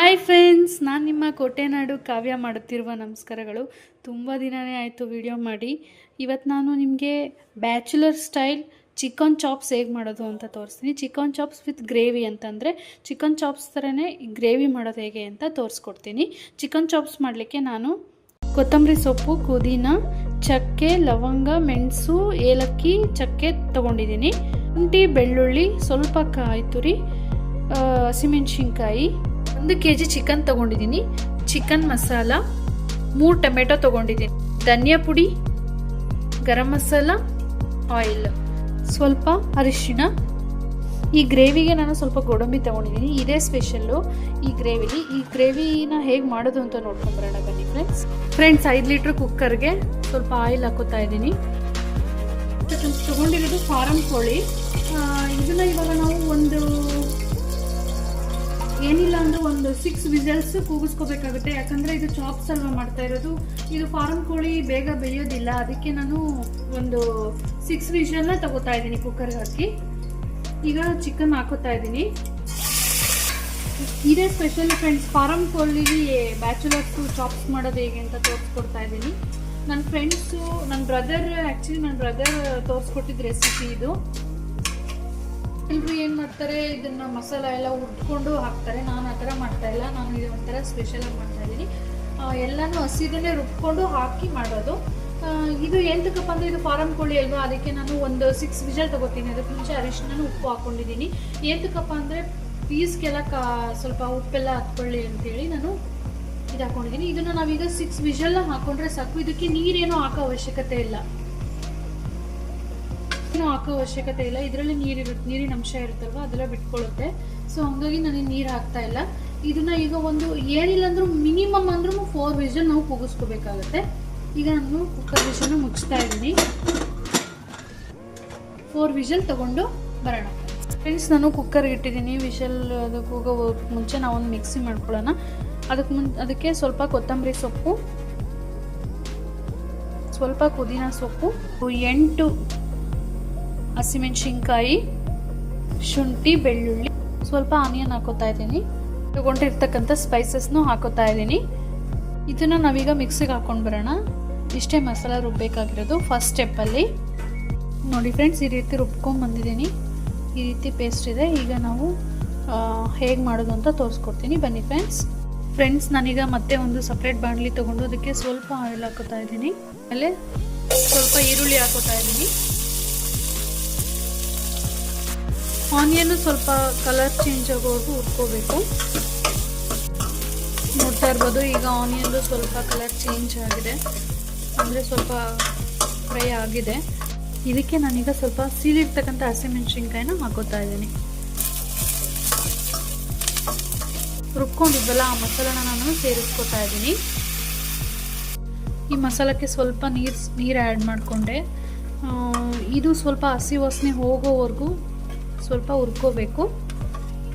Hi friends, ನಾನು ನಿಮ್ಮ ಕೋಟೆನಾಡು ಕಾವ್ಯ ಮಾಡುತ್ತಿರುವ ನಮಸ್ಕಾರಗಳು. ತುಂಬ ದಿನವೇ ಆಯಿತು ವಿಡಿಯೋ ಮಾಡಿ. ಇವತ್ತು ನಾನು ನಿಮಗೆ ಬ್ಯಾಚುಲರ್ ಸ್ಟೈಲ್ ಚಿಕನ್ ಚಾಪ್ಸ್ ಹೇಗೆ ಮಾಡೋದು ಅಂತ ತೋರಿಸ್ತೀನಿ. ಚಿಕನ್ ಚಾಪ್ಸ್ ವಿತ್ ಗ್ರೇವಿ ಅಂತಂದರೆ ಚಿಕನ್ ಚಾಪ್ಸ್ ಥರನೇ ಗ್ರೇವಿ ಮಾಡೋದು ಹೇಗೆ ಅಂತ ತೋರಿಸ್ಕೊಡ್ತೀನಿ. ಚಿಕನ್ ಚಾಪ್ಸ್ ಮಾಡಲಿಕ್ಕೆ ನಾನು ಕೊತ್ತಂಬರಿ ಸೊಪ್ಪು, ಪುದೀನ, ಚಕ್ಕೆ, ಲವಂಗ, ಮೆಣಸು, ಏಲಕ್ಕಿ, ಚಕ್ಕೆ ತೊಗೊಂಡಿದ್ದೀನಿ. ಶುಂಠಿ, ಬೆಳ್ಳುಳ್ಳಿ, ಸ್ವಲ್ಪ ಕಾಯಿ ತುರಿ, ಹಸಿಮೆಣಸಿನ್ಕಾಯಿ, 1 kg ಚಿಕನ್ ತೊಗೊಂಡಿದ್ದೀನಿ. ಚಿಕನ್ ಮಸಾಲ, 3 ಟೊಮೆಟೊ ತೊಗೊಂಡಿದ್ದೀನಿ. ಧನಿಯಾ ಪುಡಿ, ಗರಂ ಮಸಾಲ, ಆಯಿಲ್, ಸ್ವಲ್ಪ ಅರಿಶಿಣ. ಈ ಗ್ರೇವಿಗೆ ನಾನು ಸ್ವಲ್ಪ ಗೋಡಂಬಿ ತೊಗೊಂಡಿದ್ದೀನಿ. ಇದೇ ಸ್ಪೆಷಲ್ಲು ಈ ಗ್ರೇವಿಲಿ. ಈ ಗ್ರೇವಿನ ಹೇಗೆ ಮಾಡೋದು ಅಂತ ನೋಡ್ಕೊಂಬರೋಣ ಬನ್ನಿ ಫ್ರೆಂಡ್ಸ್. 5 ಲೀಟ್ರ್ ಕುಕ್ಕರ್ಗೆ ಸ್ವಲ್ಪ ಆಯಿಲ್ ಹಾಕೋತಾ ಇದ್ದೀನಿ. ತೊಗೊಂಡಿರೋದು ಫಾರಂ ಕೋಳಿ. ಇದನ್ನು ಇವಾಗ ನಾವು ಏನಿಲ್ಲ ಅಂದರೆ ಒಂದು 6 ವಿಸಲ್ಸ್ ಕೂಗಿಸ್ಕೋಬೇಕಾಗುತ್ತೆ. ಯಾಕಂದರೆ ಇದು ಚಾಪ್ಸ್ ಅಲ್ವಾ ಮಾಡ್ತಾ ಇರೋದು. ಇದು ಫಾರಂ ಕೋಳಿ ಬೇಗ ಬೇಯೋದಿಲ್ಲ, ಅದಕ್ಕೆ ನಾನು ಒಂದು 6 ವಿಸಲ್ನ ತಗೋತಾ ಇದ್ದೀನಿ ಕುಕ್ಕರ್ಗೆ ಹಾಕಿ. ಈಗ ಚಿಕನ್ ಹಾಕೋತಾ ಇದ್ದೀನಿ. ಇದೇ ಸ್ಪೆಷಲ್ ಫ್ರೆಂಡ್ಸ್. ಫಾರಂ ಕೋಳಿಲಿ ಬ್ಯಾಚುಲರ್ಸು ಚಾಪ್ಸ್ ಮಾಡೋದು ಹೇಗೆ ಅಂತ ತೋರಿಸ್ಕೊಡ್ತಾ ಇದ್ದೀನಿ. ನನ್ನ ಫ್ರೆಂಡ್ಸು, ನನ್ನ ಬ್ರದರ್ ತೋರಿಸ್ಕೊಟ್ಟಿದ್ದ ರೆಸಿಪಿ ಇದು. ಎಲ್ಲರೂ ಏನು ಮಾಡ್ತಾರೆ, ಇದನ್ನು ಮಸಾಲ ಎಲ್ಲ ಉಟ್ಕೊಂಡು ಹಾಕ್ತಾರೆ. ನಾನು ಆ ಥರ ಮಾಡ್ತಾಯಿಲ್ಲ. ನಾನು ಇದು ಒಂಥರ ಸ್ಪೆಷಲಾಗಿ ಮಾಡ್ತಾಯಿದ್ದೀನಿ. ಎಲ್ಲನೂ ಹಸಿದನ್ನೇ ರುಬ್ಕೊಂಡು ಹಾಕಿ ಮಾಡೋದು. ಇದು ಎಂತಕ್ಕಪ್ಪ ಅಂದರೆ ಇದು ಫಾರಂ ಕೋಳಿ ಅಲ್ವಾ, ಅದಕ್ಕೆ ನಾನು ಒಂದು 6 ವಿಸಲ್ ತೊಗೋತೀನಿ. ಅದಕ್ಕೆ ಮುಂಚೆ ಅರಿಶಿನ ಉಪ್ಪು ಹಾಕ್ಕೊಂಡಿದ್ದೀನಿ. ಎಂತಕ್ಕಪ್ಪ ಅಂದರೆ ಪೀಸ್ಗೆಲ್ಲ ಸ್ವಲ್ಪ ಉಪ್ಪೆಲ್ಲ ಹತ್ಕೊಳ್ಳಿ ಅಂತೇಳಿ ನಾನು ಇದು ಹಾಕ್ಕೊಂಡಿದ್ದೀನಿ. ಇದನ್ನು ನಾವೀಗ 6 ವಿಸಲ್ನ ಹಾಕ್ಕೊಂಡ್ರೆ ಸಾಕು. ಇದಕ್ಕೆ ನೀರೇನೋ ಹಾಕೋ ಅವಶ್ಯಕತೆ ಇಲ್ಲ. ಇದರಲ್ಲಿ ನೀರಿನ ಅಂಶ ಇರುತ್ತಲ್ವ, ಅದೆಲ್ಲ ಬಿಟ್ಕೊಳ್ಳುತ್ತೆ. ಸೊ ಹಂಗಾಗಿ ನಾನು ನೀರು ಹಾಕ್ತಾ ಇಲ್ಲ. ಇದನ್ನ ಈಗ ಒಂದು ಏನಿಲ್ಲ ಅಂದ್ರೂ ಮಿನಿಮಮ್ ಅಂದ್ರೂ 4 ವಿಸಲ್ ನಾವು ಕೂಗಿಸ್ಕೋಬೇಕಾಗತ್ತೆ. ಈಗ ನಾನು ಕುಕ್ಕರ್ ವಿಸಲ್ನ ಮುಚ್ತಾ ಇದ್ದೀನಿ. 4 ವಿಸಲ್ ತಗೊಂಡು ಬರೋಣ ಫ್ರೆಂಡ್ಸ್. ನಾನು ಕುಕ್ಕರ್ಗೆ ಇಟ್ಟಿದ್ದೀನಿ. ವಿಸಲ್ ಅದು ಕೂಗೋ ಮುಂಚೆ ನಾವೊಂದು ಮಿಕ್ಸಿ ಮಾಡ್ಕೊಳ್ಳೋಣ. ಅದಕ್ಕೆ ಸ್ವಲ್ಪ ಕೊತ್ತಂಬರಿ ಸೊಪ್ಪು, ಸ್ವಲ್ಪ ಪುದೀನ ಸೊಪ್ಪು, 8 ಹಸಿಮೆಣಸಿನ್ಕಾಯಿ, ಶುಂಠಿ, ಬೆಳ್ಳುಳ್ಳಿ, ಸ್ವಲ್ಪ ಆನಿಯನ್ ಹಾಕೋತಾ ಇದ್ದೀನಿ. ತಗೊಂಡಿರ್ತಕ್ಕಂಥ ಸ್ಪೈಸಸ್ನು ಹಾಕೋತಾ ಇದ್ದೀನಿ. ಇದನ್ನು ನಾವೀಗ ಮಿಕ್ಸಿಗೆ ಹಾಕೊಂಡು ಬರೋಣ. ಇಷ್ಟೇ ಮಸಾಲ ರುಬ್ಬೇಕಾಗಿರೋದು ಫಸ್ಟ್ ಸ್ಟೆಪ್ಪಲ್ಲಿ. ನೋಡಿ ಫ್ರೆಂಡ್ಸ್, ಈ ರೀತಿ ರುಬ್ಕೊಂಡು ಬಂದಿದ್ದೀನಿ. ಈ ರೀತಿ ಪೇಸ್ಟ್ ಇದೆ. ಈಗ ನಾವು ಹೇಗೆ ಮಾಡೋದು ಅಂತ ತೋರಿಸ್ಕೊಡ್ತೀನಿ ಬನ್ನಿ ಫ್ರೆಂಡ್ಸ್. ನಾನೀಗ ಮತ್ತೆ ಒಂದು ಸಪ್ರೇಟ್ ಬಾಣಲಿ ತೊಗೊಂಡು ಅದಕ್ಕೆ ಸ್ವಲ್ಪ ಆಯಿಲ್ ಹಾಕೋತಾ ಇದ್ದೀನಿ. ಆಮೇಲೆ ಸ್ವಲ್ಪ ಈರುಳ್ಳಿ ಹಾಕೋತಾ ಇದ್ದೀನಿ. ಆನಿಯನ್ನು ಸ್ವಲ್ಪ ಕಲರ್ ಚೇಂಜ್ ಆಗೋವರೆಗೂ ಹುರ್ಕೋಬೇಕು. ನೋಡ್ತಾ ಇರ್ಬೋದು, ಈಗ ಆನಿಯನ್ದು ಸ್ವಲ್ಪ ಕಲರ್ ಚೇಂಜ್ ಆಗಿದೆ, ಅಂದರೆ ಸ್ವಲ್ಪ ಫ್ರೈ ಆಗಿದೆ. ಇದಕ್ಕೆ ನಾನೀಗ ಸ್ವಲ್ಪ ಸೀಳಿರ್ತಕ್ಕಂಥ ಹಸಿಮೆಣಸಿನ್ಕಾಯಿನ ಹಾಕೋತಾ ಇದ್ದೀನಿ. ರುಬ್ಕೊಂಡಿದ್ವಲ್ಲ ಆ ಮಸಾಲಾನ ನಾನು ಸೇರಿಸ್ಕೊತಾ ಇದ್ದೀನಿ. ಈ ಮಸಾಲಕ್ಕೆ ಸ್ವಲ್ಪ ನೀರು ಆ್ಯಡ್ ಮಾಡಿಕೊಂಡೆ. ಇದು ಸ್ವಲ್ಪ ಹಸಿ ವಾಸನೆ ಹೋಗೋವರೆಗೂ ಸ್ವಲ್ಪ ಹುರ್ಕೋಬೇಕು.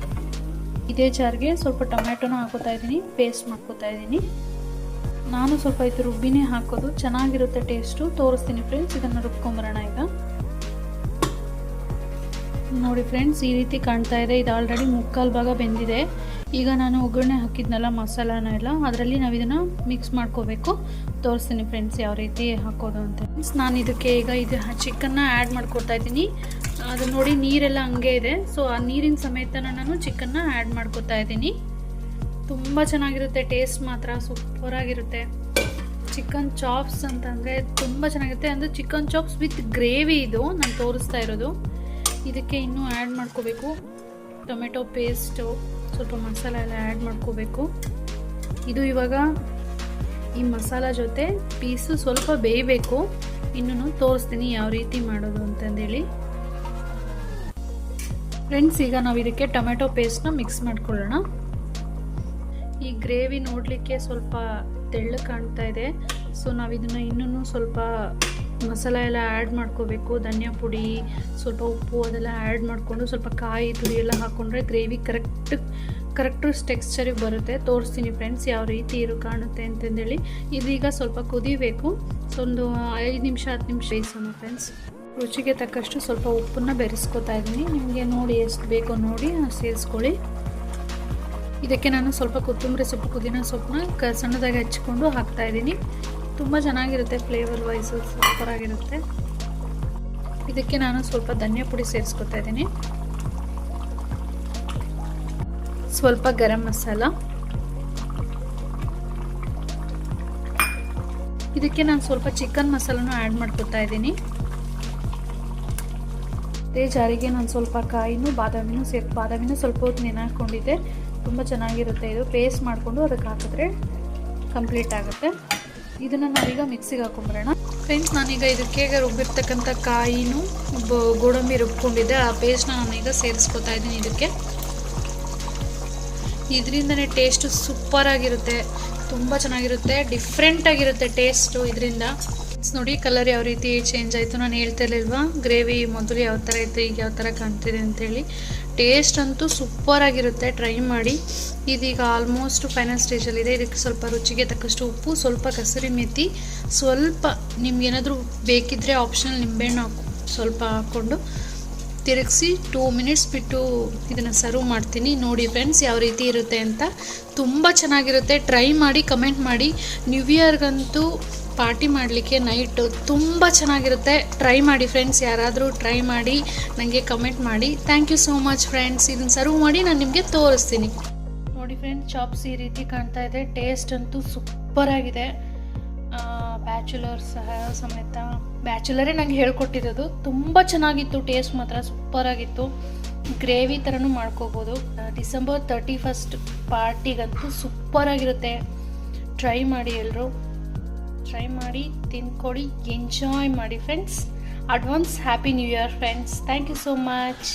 ಇದೇ ಜಾರ್ಗೆ ಸ್ವಲ್ಪ ಟೊಮೆಟೊನ ಹಾಕೋತಾ ಇದ್ದೀನಿ, ಪೇಸ್ಟ್ ಮಾಡ್ಕೋತಾ ಇದ್ದೀನಿ. ನಾನು ಸ್ವಲ್ಪ ಇದು ರುಬ್ಬಿನೇ ಹಾಕೋದು, ಚೆನ್ನಾಗಿರುತ್ತೆ ಟೇಸ್ಟು. ತೋರಿಸ್ತೀನಿ ಫ್ರೆಂಡ್ಸ್. ಇದನ್ನು ರುಬ್ಕೊಂಬರೋಣ ಈಗ. ನೋಡಿ ಫ್ರೆಂಡ್ಸ್, ಈ ರೀತಿ ಕಾಣ್ತಾ ಇದೆ. ಇದು ಆಲ್ರೆಡಿ 3/4 ಭಾಗ ಬೆಂದಿದೆ. ಈಗ ನಾನು ಒಗ್ಗರಣೆ ಹಾಕಿದ್ನಲ್ಲ ಮಸಾಲಾನ ಎಲ್ಲ, ಅದರಲ್ಲಿ ನಾವು ಇದನ್ನು ಮಿಕ್ಸ್ ಮಾಡ್ಕೋಬೇಕು. ತೋರಿಸ್ತೀನಿ ಫ್ರೆಂಡ್ಸ್ ಯಾವ ರೀತಿ ಹಾಕೋದು ಅಂತ. ನಾನು ಇದಕ್ಕೆ ಈಗ ಇದು ಚಿಕನ್ನ ಆ್ಯಡ್ ಮಾಡ್ಕೊತಾ ಇದ್ದೀನಿ. ಅದು ನೋಡಿ ನೀರೆಲ್ಲ ಹಂಗೆ ಇದೆ. ಸೊ ಆ ನೀರಿನ ಸಮೇತನ ನಾನು ಚಿಕನ್ನ ಆ್ಯಡ್ ಮಾಡ್ಕೋತಾ ಇದ್ದೀನಿ. ತುಂಬ ಚೆನ್ನಾಗಿರುತ್ತೆ, ಟೇಸ್ಟ್ ಮಾತ್ರ ಸೂಪರಾಗಿರುತ್ತೆ. ಚಿಕನ್ ಚಾಪ್ಸ್ ಅಂತಂದರೆ ತುಂಬ ಚೆನ್ನಾಗಿರುತ್ತೆ. ಅಂದರೆ ಚಿಕನ್ ಚಾಪ್ಸ್ ವಿತ್ ಗ್ರೇವಿ ಇದು ನಾನು ತೋರಿಸ್ತಾ ಇರೋದು. ಇದಕ್ಕೆ ಇನ್ನೂ ಆ್ಯಡ್ ಮಾಡ್ಕೋಬೇಕು ಟೊಮೆಟೊ ಪೇಸ್ಟು, ಸ್ವಲ್ಪ ಮಸಾಲ ಎಲ್ಲ ಆ್ಯಡ್ ಮಾಡ್ಕೋಬೇಕು. ಇದು ಇವಾಗ ಈ ಮಸಾಲ ಜೊತೆ ಪೀಸು ಸ್ವಲ್ಪ ಬೇಯಬೇಕು. ಇನ್ನೂ ತೋರಿಸ್ತೀನಿ ಯಾವ ರೀತಿ ಮಾಡೋದು ಅಂತಂದೇಳಿ ಫ್ರೆಂಡ್ಸ್. ಈಗ ನಾವು ಇದಕ್ಕೆ ಟೊಮೆಟೊ ಪೇಸ್ಟ್ನ ಮಿಕ್ಸ್ ಮಾಡ್ಕೊಳ್ಳೋಣ. ಈ ಗ್ರೇವಿ ನೋಡಲಿಕ್ಕೆ ಸ್ವಲ್ಪ ತೆಳ್ಳಗೆ ಕಾಣ್ತಾ ಇದೆ. ಸೊ ನಾವು ಇದನ್ನು ಇನ್ನೂ ಸ್ವಲ್ಪ ಮಸಾಲ ಎಲ್ಲ ಆ್ಯಡ್ ಮಾಡ್ಕೋಬೇಕು. ಧನಿಯಾ ಪುಡಿ, ಸ್ವಲ್ಪ ಉಪ್ಪು ಅದೆಲ್ಲ ಆ್ಯಡ್ ಮಾಡಿಕೊಂಡು ಸ್ವಲ್ಪ ಕಾಯಿ ತುರಿ ಎಲ್ಲ ಹಾಕ್ಕೊಂಡ್ರೆ ಗ್ರೇವಿ ಕರೆಕ್ಟು ಟೆಕ್ಸ್ಚರಿಗೆ ಬರುತ್ತೆ. ತೋರಿಸ್ತೀನಿ ಫ್ರೆಂಡ್ಸ್ ಯಾವ ರೀತಿ ಕಾಣುತ್ತೆ ಅಂತಂದೇಳಿ. ಇದೀಗ ಸ್ವಲ್ಪ ಕುದಿಬೇಕು. ಒಂದು 5 ನಿಮಿಷ 10 ನಿಮಿಷ ಬೇಯಿಸೋಣ ಫ್ರೆಂಡ್ಸ್. ರುಚಿಗೆ ತಕ್ಕಷ್ಟು ಸ್ವಲ್ಪ ಉಪ್ಪನ್ನು ಬೆರೆಸ್ಕೊತಾ ಇದ್ದೀನಿ. ನಿಮಗೆ ನೋಡಿ ಎಷ್ಟು ಬೇಕೋ ನೋಡಿ ಸೇರಿಸ್ಕೊಳ್ಳಿ. ಇದಕ್ಕೆ ನಾನು ಸ್ವಲ್ಪ ಕೊತ್ತಂಬರಿ ಸೊಪ್ಪು ಪುದೀನ ಸೊಪ್ಪನ್ನ ಸಣ್ಣದಾಗಿ ಹಚ್ಕೊಂಡು ಹಾಕ್ತಾಯಿದ್ದೀನಿ. ತುಂಬ ಚೆನ್ನಾಗಿರುತ್ತೆ, ಫ್ಲೇವರ್ ವೈಸು ಸೂಪರಾಗಿರುತ್ತೆ. ಇದಕ್ಕೆ ನಾನು ಸ್ವಲ್ಪ ಧನಿಯಾ ಪುಡಿ ಸೇರಿಸ್ಕೊತಾ ಇದ್ದೀನಿ, ಸ್ವಲ್ಪ ಗರಂ ಮಸಾಲ, ಇದಕ್ಕೆ ನಾನು ಸ್ವಲ್ಪ ಚಿಕನ್ ಮಸಾಲನೂ ಆ್ಯಡ್ ಮಾಡ್ಕೊತಾ ಇದ್ದೀನಿ. ಅದೇ ಜಾರಿಗೆ ನಾನು ಸ್ವಲ್ಪ ಕಾಯಿನೂ ಬಾದಾಮಿನೂ ಸ್ವಲ್ಪ ಹೊತ್ತು ನೆನೆ ಹಾಕ್ಕೊಂಡಿದ್ದೆ. ತುಂಬ ಚೆನ್ನಾಗಿರುತ್ತೆ. ಇದು ಪೇಸ್ಟ್ ಮಾಡಿಕೊಂಡು ಅದಕ್ಕೆ ಹಾಕಿದ್ರೆ ಕಂಪ್ಲೀಟ್ ಆಗುತ್ತೆ. ಇದನ್ನು ನಾವೀಗ ಮಿಕ್ಸಿಗೆ ಹಾಕೊಂಬರೋಣ. ಫ್ರೆಂಡ್ಸ್, ನಾನೀಗ ಇದಕ್ಕೆ ರುಬ್ಬಿರ್ತಕ್ಕಂಥ ಕಾಯಿನೂ ಗೋಡಂಬಿ ರುಬ್ಕೊಂಡಿದ್ದೆ, ಆ ಪೇಸ್ಟ್ನ ನಾನೀಗ ಸೇರಿಸ್ಕೊತಾ ಇದ್ದೀನಿ. ಇದರಿಂದನೇ ಟೇಸ್ಟು ಸೂಪರಾಗಿರುತ್ತೆ, ತುಂಬ ಚೆನ್ನಾಗಿರುತ್ತೆ, ಡಿಫ್ರೆಂಟಾಗಿರುತ್ತೆ ಟೇಸ್ಟು ಇದರಿಂದ. ನೋಡಿ ಕಲರ್ ಯಾವ ರೀತಿ ಚೇಂಜ್ ಆಯಿತು. ನಾನು ಹೇಳ್ತಾ ಇರಲಿಲ್ವಾ, ಗ್ರೇವಿ ಮೊದಲು ಯಾವ ಥರ ಇತ್ತು ಈಗ ಯಾವ ಥರ ಕಾಣ್ತಿದೆ ಅಂಥೇಳಿ. ಟೇಸ್ಟ್ ಅಂತೂ ಸೂಪರಾಗಿರುತ್ತೆ, ಟ್ರೈ ಮಾಡಿ. ಇದೀಗ ಆಲ್ಮೋಸ್ಟ್ ಫೈನಲ್ ಸ್ಟೇಜಲ್ಲಿದೆ. ಇದಕ್ಕೆ ಸ್ವಲ್ಪ ರುಚಿಗೆ ತಕ್ಕಷ್ಟು ಉಪ್ಪು, ಸ್ವಲ್ಪ ಕಸೂರಿ ಮೆಥಿ, ಸ್ವಲ್ಪ ನಿಮ್ಗೇನಾದರೂ ಬೇಕಿದ್ದರೆ ಆಪ್ಷನಲ್ ನಿಂಬೆಹಣ್ಣು ಸ್ವಲ್ಪ ಹಾಕ್ಕೊಂಡು ತಿರುಗಿಸಿ 2 ಮಿನಿಟ್ಸ್ ಬಿಟ್ಟು ಇದನ್ನು ಸರ್ವ್ ಮಾಡ್ತೀನಿ. ನೋಡಿ ಫ್ರೆಂಡ್ಸ್ ಯಾವ ರೀತಿ ಇರುತ್ತೆ ಅಂತ. ತುಂಬ ಚೆನ್ನಾಗಿರುತ್ತೆ, ಟ್ರೈ ಮಾಡಿ, ಕಮೆಂಟ್ ಮಾಡಿ. ನ್ಯೂ ಇಯರ್ಗಂತೂ ಪಾರ್ಟಿ ಮಾಡಲಿಕ್ಕೆ ನೈಟು ತುಂಬ ಚೆನ್ನಾಗಿರುತ್ತೆ. ಟ್ರೈ ಮಾಡಿ ಫ್ರೆಂಡ್ಸ್, ಯಾರಾದರೂ ಟ್ರೈ ಮಾಡಿ ನನಗೆ ಕಮೆಂಟ್ ಮಾಡಿ. Thank you so much friends. ಇದನ್ನು ಸರ್ವ್ ಮಾಡಿ ನಾನು ನಿಮಗೆ ತೋರಿಸ್ತೀನಿ. ನೋಡಿ ಫ್ರೆಂಡ್ಸ್, ಚಾಪ್ಸ್ ಈ ರೀತಿ ಕಾಣ್ತಾ ಇದೆ. ಟೇಸ್ಟ್ ಅಂತೂ ಸೂಪರಾಗಿದೆ. ಬ್ಯಾಚುಲರ್ಸ್ ಸಮೇತ ಬ್ಯಾಚುಲರೇ ನನಗೆ ಹೇಳ್ಕೊಟ್ಟಿರೋದು. ತುಂಬ ಚೆನ್ನಾಗಿತ್ತು, ಟೇಸ್ಟ್ ಮಾತ್ರ ಸೂಪರಾಗಿತ್ತು. ಗ್ರೇವಿ ಥರನೂ ಮಾಡ್ಕೋಬೋದು. ಡಿಸೆಂಬರ್ 31 ಪಾರ್ಟಿಗಂತೂ ಸೂಪರಾಗಿರುತ್ತೆ. ಟ್ರೈ ಮಾಡಿ, ಎಲ್ಲರೂ ಟ್ರೈ ಮಾಡಿ, ತಿನ್ಕೊಡಿ, ಎಂಜಾಯ್ ಮಾಡಿ friends. Advance happy new year friends. Thank you so much.